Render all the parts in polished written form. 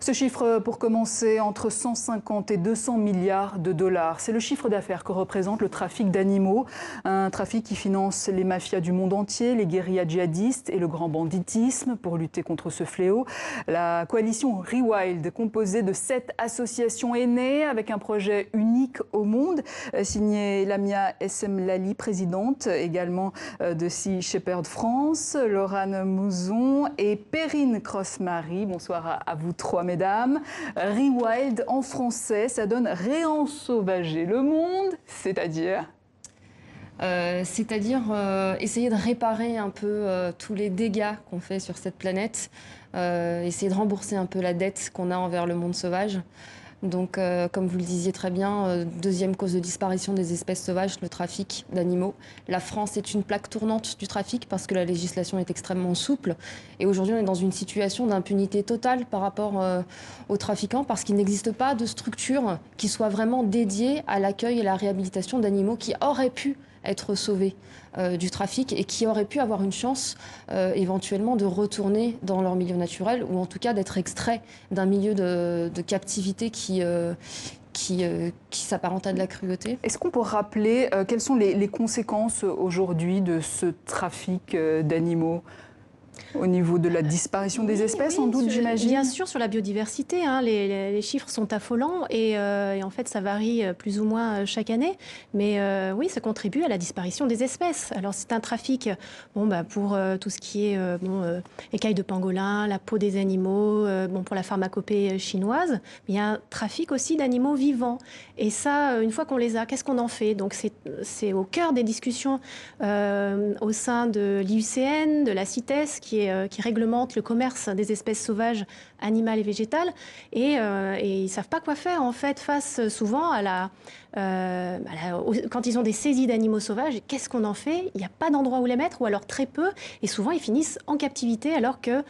Ce chiffre, pour commencer, entre 150 et 200 milliards de dollars. C'est le chiffre d'affaires que représente le trafic d'animaux. Un trafic qui finance les mafias du monde entier, les guérillas djihadistes et le grand banditisme. Pour lutter contre ce fléau, la coalition Rewild, composée de 7 associations, est née avec un projet unique au monde, signé Lamia Essemlali, présidente également de Sea Shepherd France, Laurane Mouzon et Perrine Cross-Marie. Bonsoir à vous trois, mesdames. Rewild en français, ça donne réensauvager le monde, c'est-à-dire essayer de réparer un peu tous les dégâts qu'on fait sur cette planète, essayer de rembourser un peu la dette qu'on a envers le monde sauvage. Donc, comme vous le disiez très bien, deuxième cause de disparition des espèces sauvages, le trafic d'animaux. La France est une plaque tournante du trafic parce que la législation est extrêmement souple. Et aujourd'hui, on est dans une situation d'impunité totale par rapport aux trafiquants parce qu'il n'existe pas de structure qui soit vraiment dédiée à l'accueil et la réhabilitation d'animaux qui auraient pu être sauvés du trafic et qui auraient pu avoir une chance éventuellement de retourner dans leur milieu naturel ou en tout cas d'être extraits d'un milieu de captivité qui s'apparente à de la cruauté. Est-ce qu'on peut rappeler quelles sont les conséquences aujourd'hui de ce trafic d'animaux au niveau de la disparition des espèces, sans doute, j'imagine? Bien sûr, sur la biodiversité, hein, les chiffres sont affolants et en fait, ça varie plus ou moins chaque année. Mais oui, ça contribue à la disparition des espèces. Alors, c'est un trafic pour tout ce qui est écailles de pangolin, la peau des animaux, pour la pharmacopée chinoise. Mais il y a un trafic aussi d'animaux vivants. Et ça, une fois qu'on les a, qu'est-ce qu'on en fait? Donc, c'est au cœur des discussions au sein de l'IUCN, de la CITES, qui réglemente le commerce des espèces sauvages, animales et végétales. Et ils ne savent pas quoi faire, en fait, face souvent quand ils ont des saisies d'animaux sauvages. Qu'est-ce qu'on en fait? Il n'y a pas d'endroit où les mettre, ou alors très peu. Et souvent, ils finissent en captivité, alors que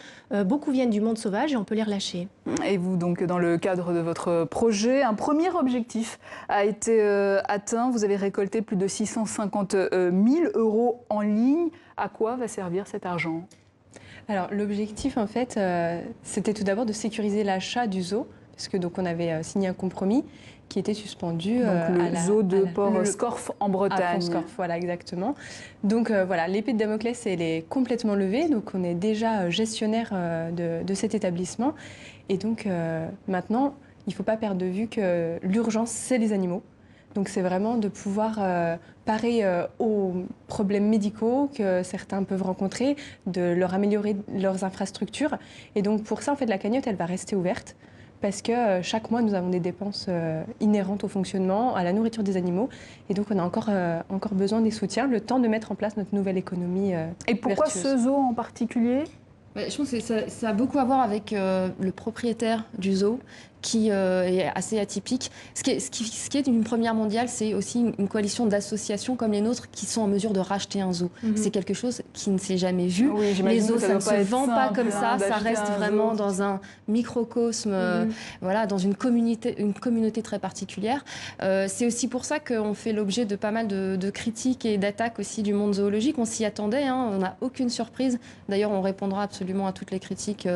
beaucoup viennent du monde sauvage et on peut les relâcher. Et vous, donc, dans le cadre de votre projet, un premier objectif a été atteint. Vous avez récolté plus de 650 000 € en ligne. À quoi va servir cet argent? Alors, l'objectif, en fait, c'était tout d'abord de sécuriser l'achat du zoo, parce que donc on avait signé un compromis qui était suspendu le zoo de Port-Scorff en Bretagne. À Port-Scorff, voilà, exactement. Donc voilà, l'épée de Damoclès, elle est complètement levée, donc on est déjà gestionnaire de cet établissement. Et donc maintenant, il ne faut pas perdre de vue que l'urgence, c'est les animaux. Donc c'est vraiment de pouvoir parer aux problèmes médicaux que certains peuvent rencontrer, de leur améliorer leurs infrastructures. Et donc pour ça, en fait, la cagnotte, elle va rester ouverte parce que chaque mois, nous avons des dépenses inhérentes au fonctionnement, à la nourriture des animaux. Et donc on a encore besoin des soutiens, le temps de mettre en place notre nouvelle économie Et pourquoi vertueuse. ce zoo en particulier? Je pense que ça a beaucoup à voir avec le propriétaire du zoo qui est assez atypique. Ce qui est une première mondiale, c'est aussi une coalition d'associations comme les nôtres qui sont en mesure de racheter un zoo. C'est quelque chose qui ne s'est jamais vu. Oui, les zoos, ça ne se vend pas simple, comme ça reste vraiment dans un microcosme, voilà, dans une communauté très particulière. C'est aussi pour ça qu'on fait l'objet de pas mal de critiques et d'attaques aussi du monde zoologique. On s'y attendait, hein, on n'a aucune surprise. D'ailleurs, on répondra absolument à toutes les critiques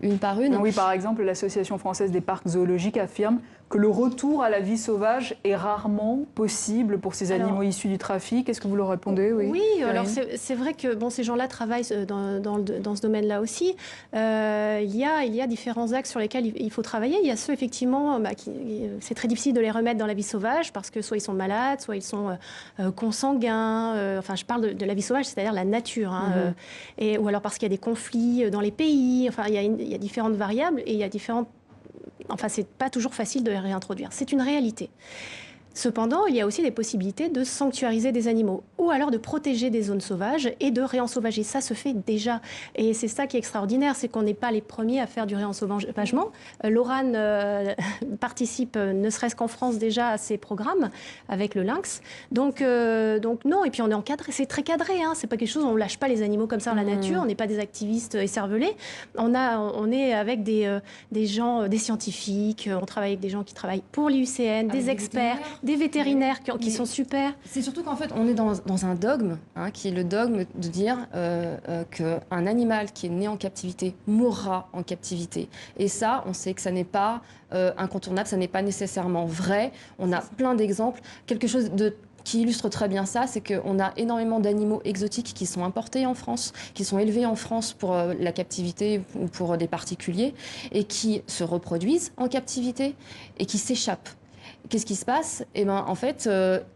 une par une. Oui, par exemple, l'Association française des parcs zoologiques affirme que le retour à la vie sauvage est rarement possible pour ces animaux issus du trafic. Est-ce que vous leur répondez? Oui, alors c'est vrai que ces gens-là travaillent dans ce domaine-là aussi. Il y a différents axes sur lesquels il faut travailler. Il y a ceux, effectivement, c'est très difficile de les remettre dans la vie sauvage parce que soit ils sont malades, soit ils sont consanguins. Enfin, je parle de la vie sauvage, c'est-à-dire la nature. Hein, ou alors parce qu'il y a des conflits dans les pays. Enfin, il y a différentes variables et il y a différentes... Enfin, c'est pas toujours facile de les réintroduire. C'est une réalité. Cependant, il y a aussi des possibilités de sanctuariser des animaux ou alors de protéger des zones sauvages et de réensauvager. Ça se fait déjà. Et c'est ça qui est extraordinaire, c'est qu'on n'est pas les premiers à faire du réensauvagement. Laurane participe, ne serait-ce qu'en France déjà, à ces programmes avec le lynx. Donc non, et puis on est encadré, c'est très cadré. Hein. C'est pas quelque chose, on ne lâche pas les animaux comme ça dans la nature, on n'est pas des activistes écervelés. On est avec des gens, des scientifiques, on travaille avec des gens qui travaillent pour l'IUCN, des experts, des vétérinaires qui sont super. C'est surtout qu'en fait, on est dans un dogme, qui est le dogme de dire qu'un animal qui est né en captivité mourra en captivité. Et ça, on sait que ça n'est pas incontournable, ça n'est pas nécessairement vrai. On a plein d'exemples. Quelque chose qui illustre très bien ça, c'est qu'on a énormément d'animaux exotiques qui sont importés en France, qui sont élevés en France pour la captivité ou pour des particuliers, et qui se reproduisent en captivité et qui s'échappent. Qu'est-ce qui se passe? Eh ben, en fait,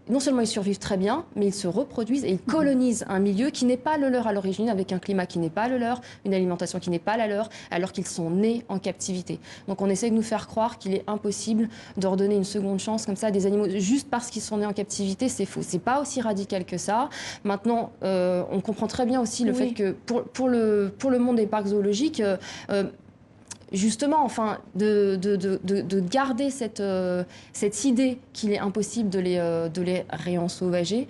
non seulement ils survivent très bien, mais ils se reproduisent et ils colonisent un milieu qui n'est pas le leur à l'origine, avec un climat qui n'est pas le leur, une alimentation qui n'est pas la leur, alors qu'ils sont nés en captivité. Donc on essaie de nous faire croire qu'il est impossible de redonner une seconde chance comme ça à des animaux juste parce qu'ils sont nés en captivité. C'est faux. C'est pas aussi radical que ça. Maintenant, on comprend très bien aussi le fait que pour le monde des parcs zoologiques, justement, enfin, de garder cette idée qu'il est impossible de les réensauvager,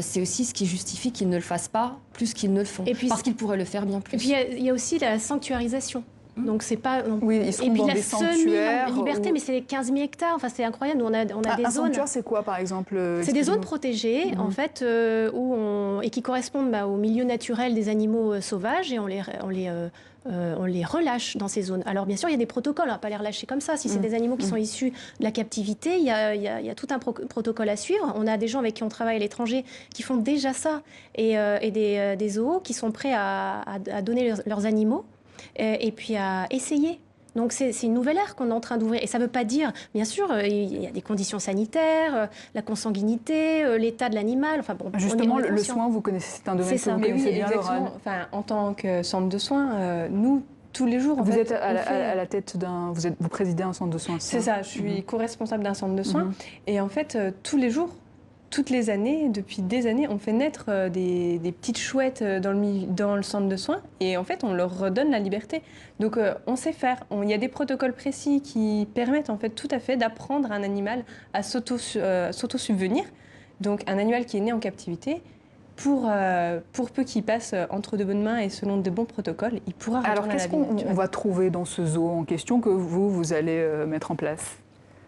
c'est aussi ce qui justifie qu'ils ne le fassent pas plus qu'ils ne le font, parce qu'ils pourraient le faire bien plus. Et puis il y a aussi la sanctuarisation. Donc c'est pas ils seront dans des sanctuaires semi-liberté, mais c'est 15 000 hectares. Enfin c'est incroyable. Nous on a des zones. Un sanctuaire, c'est quoi par exemple? C'est des zones protégées en fait et qui correspondent au milieu naturel des animaux sauvages et on les relâche dans ces zones. Alors bien sûr, il y a des protocoles, on ne va pas les relâcher comme ça. Si c'est des animaux qui sont issus de la captivité, il y a tout un protocole à suivre. On a des gens avec qui on travaille à l'étranger qui font déjà ça et des zoos qui sont prêts à donner leurs animaux et puis à essayer. Donc c'est une nouvelle ère qu'on est en train d'ouvrir. Et ça ne veut pas dire, bien sûr, il y a des conditions sanitaires, la consanguinité, l'état de l'animal. Enfin, bon, justement, le soin, vous connaissez, c'est un domaine que vous connaissez bien, Laurent. Enfin, en tant que centre de soins, nous, tous les jours... Vous êtes à la tête vous présidez un centre de soins. C'est ça, je suis co-responsable d'un centre de soins. Et en fait, tous les jours, toutes les années, depuis des années, on fait naître des petites chouettes dans le centre de soins et en fait, on leur redonne la liberté. Donc, on sait faire. Il y a des protocoles précis qui permettent en fait tout à fait d'apprendre à un animal à s'auto-subvenir. Donc, un animal qui est né en captivité, pour peu qu'il passe entre de bonnes mains et selon de bons protocoles, il pourra retourner à la vie naturelle. Alors, qu'est-ce qu'on va trouver dans ce zoo en question que vous allez mettre en place?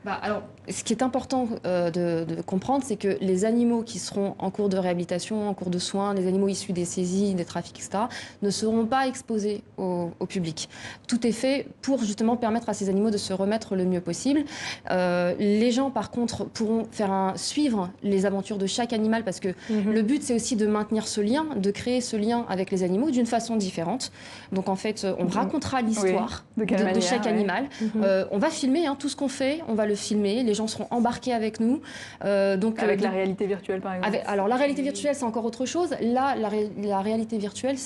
Alors, ce qui est important de comprendre, c'est que les animaux qui seront en cours de réhabilitation, en cours de soins, les animaux issus des saisies, des trafics, etc., ne seront pas exposés au public. Tout est fait pour justement permettre à ces animaux de se remettre le mieux possible. Les gens, par contre, pourront suivre les aventures de chaque animal parce que le but, c'est aussi de maintenir ce lien, de créer ce lien avec les animaux d'une façon différente. Donc, en fait, on racontera l'histoire de chaque animal. On va filmer tout ce qu'on fait, on va le filmer, les gens seront embarqués avec nous. Avec la réalité virtuelle, par exemple. Alors, la réalité virtuelle, c'est encore autre chose. Là, la réalité virtuelle,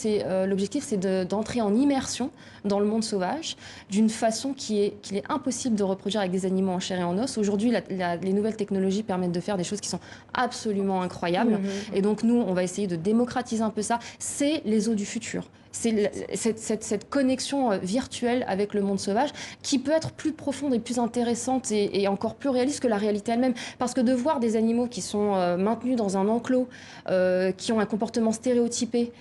l'objectif, c'est d'entrer en immersion dans le monde sauvage d'une façon qu'il est impossible de reproduire avec des animaux en chair et en os. Aujourd'hui, les nouvelles technologies permettent de faire des choses qui sont absolument incroyables. Et donc, nous, on va essayer de démocratiser un peu ça. C'est les zoos du futur. C'est cette connexion virtuelle avec le monde sauvage qui peut être plus profonde et plus intéressante et encore plus réaliste que la réalité elle-même. Parce que de voir des animaux qui sont maintenus dans un enclos, qui ont un comportement stéréotypé,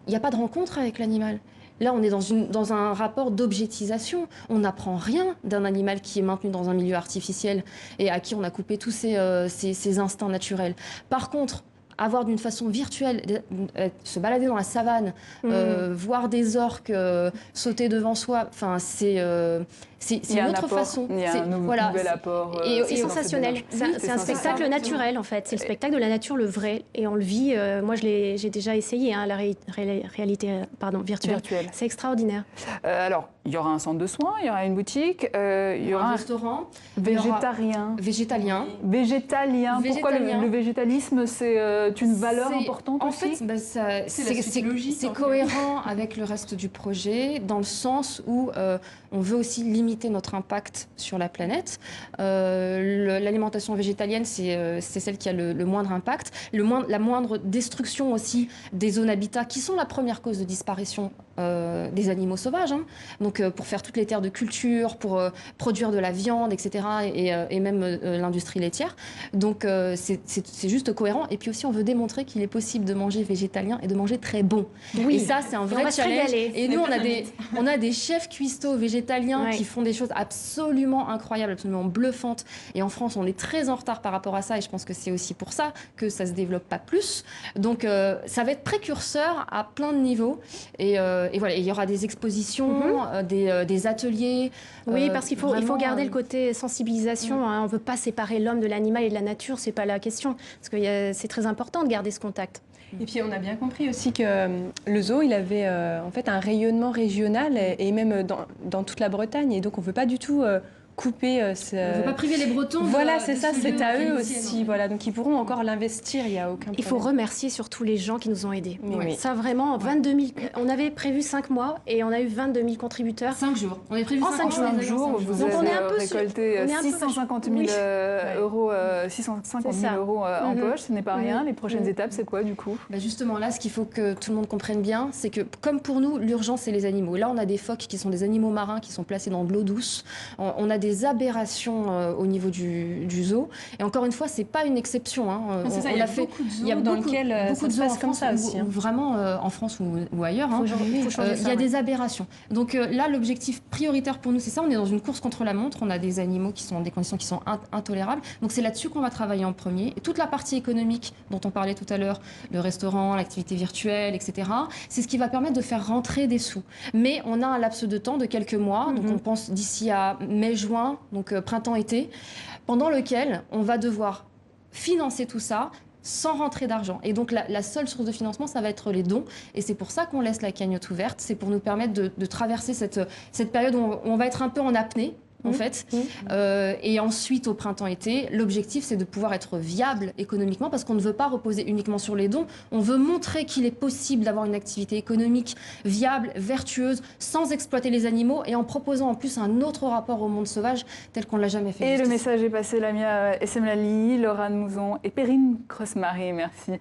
il n'y a pas de rencontre avec l'animal. Là, on est dans un rapport d'objectisation. On n'apprend rien d'un animal qui est maintenu dans un milieu artificiel et à qui on a coupé tous ses instincts naturels. Par contre, avoir d'une façon virtuelle, se balader dans la savane, voir des orques sauter devant soi, enfin, c'est une autre façon. Il y a un nouvel apport. C'est sensationnel. C'est un spectacle naturel, en fait. C'est le spectacle de la nature, le vrai. Et on le vit. Moi, j'ai déjà essayé la réalité virtuelle. C'est extraordinaire. Alors, il y aura un centre de soins, il y aura une boutique, il y aura un restaurant. Végétalien. Végétalien. Pourquoi le végétalisme, c'est une valeur importante aussi? En fait, c'est cohérent avec le reste du projet, dans le sens où on veut aussi limiter notre impact sur la planète. L'alimentation végétalienne, c'est celle qui a le moindre impact, la moindre destruction aussi des zones habitat, qui sont la première cause de disparition des animaux sauvages. Donc, pour faire toutes les terres de culture, pour produire de la viande, etc., et même l'industrie laitière. Donc, c'est juste cohérent. Et puis aussi, on veut démontrer qu'il est possible de manger végétalien et de manger très bon. Et ça, c'est un vrai challenge. Et nous, on a des chefs cuistots végétaliens qui font font des choses absolument incroyables, absolument bluffantes. Et en France, on est très en retard par rapport à ça. Et je pense que c'est aussi pour ça que ça ne se développe pas plus. Donc, ça va être précurseur à plein de niveaux. Et voilà, il y aura des expositions, des ateliers. Oui, parce qu'il faut garder le côté sensibilisation. Hein. On ne veut pas séparer l'homme de l'animal et de la nature, ce n'est pas la question. Parce que c'est très important de garder ce contact. Et puis on a bien compris aussi que le zoo, il avait en fait un rayonnement régional et même dans toute la Bretagne. Et donc on ne veut pas du tout couper On ne veut pas priver les Bretons. Voilà, c'est ça, c'est à eux aussi. Voilà, donc ils pourront encore l'investir, il n'y a aucun problème. Il faut remercier surtout les gens qui nous ont aidés. Oui. Ça vraiment, 22 000, on avait prévu 5 mois et on a eu 22 000 contributeurs. 5 jours. On avait prévu 5 jours. Vous Donc avez récolté 650 000 euros, 650 000 euros en poche, ce n'est pas rien. Les prochaines étapes, c'est quoi du coup? Justement, là, ce qu'il faut que tout le monde comprenne bien, c'est que comme pour nous, l'urgence, c'est les animaux. Là, on a des phoques qui sont des animaux marins qui sont placés dans de l'eau douce. On a des aberrations au niveau du zoo. Et encore une fois, c'est pas une exception. Hein. C'est ça, il y a beaucoup de zoos dans lesquels ça se passe comme ça aussi. Vraiment, en France ou ailleurs, hein, il y a des aberrations. Donc là, l'objectif prioritaire pour nous, c'est ça. On est dans une course contre la montre. On a des animaux qui sont dans des conditions qui sont intolérables. Donc c'est là-dessus qu'on va travailler en premier. Et toute la partie économique dont on parlait tout à l'heure, le restaurant, l'activité virtuelle, etc., c'est ce qui va permettre de faire rentrer des sous. Mais on a un laps de temps de quelques mois. Donc on pense d'ici à mai-juin, donc printemps-été, pendant lequel on va devoir financer tout ça sans rentrer d'argent. Et donc la seule source de financement, ça va être les dons. Et c'est pour ça qu'on laisse la cagnotte ouverte. C'est pour nous permettre de traverser cette période où on va être un peu en apnée, en fait. Et ensuite, au printemps-été, l'objectif, c'est de pouvoir être viable économiquement parce qu'on ne veut pas reposer uniquement sur les dons. On veut montrer qu'il est possible d'avoir une activité économique viable, vertueuse, sans exploiter les animaux et en proposant en plus un autre rapport au monde sauvage tel qu'on ne l'a jamais fait. Et le message est passé, Lamia Essemlali, Laura Mouzon et Perrine Cross-Marie. Merci.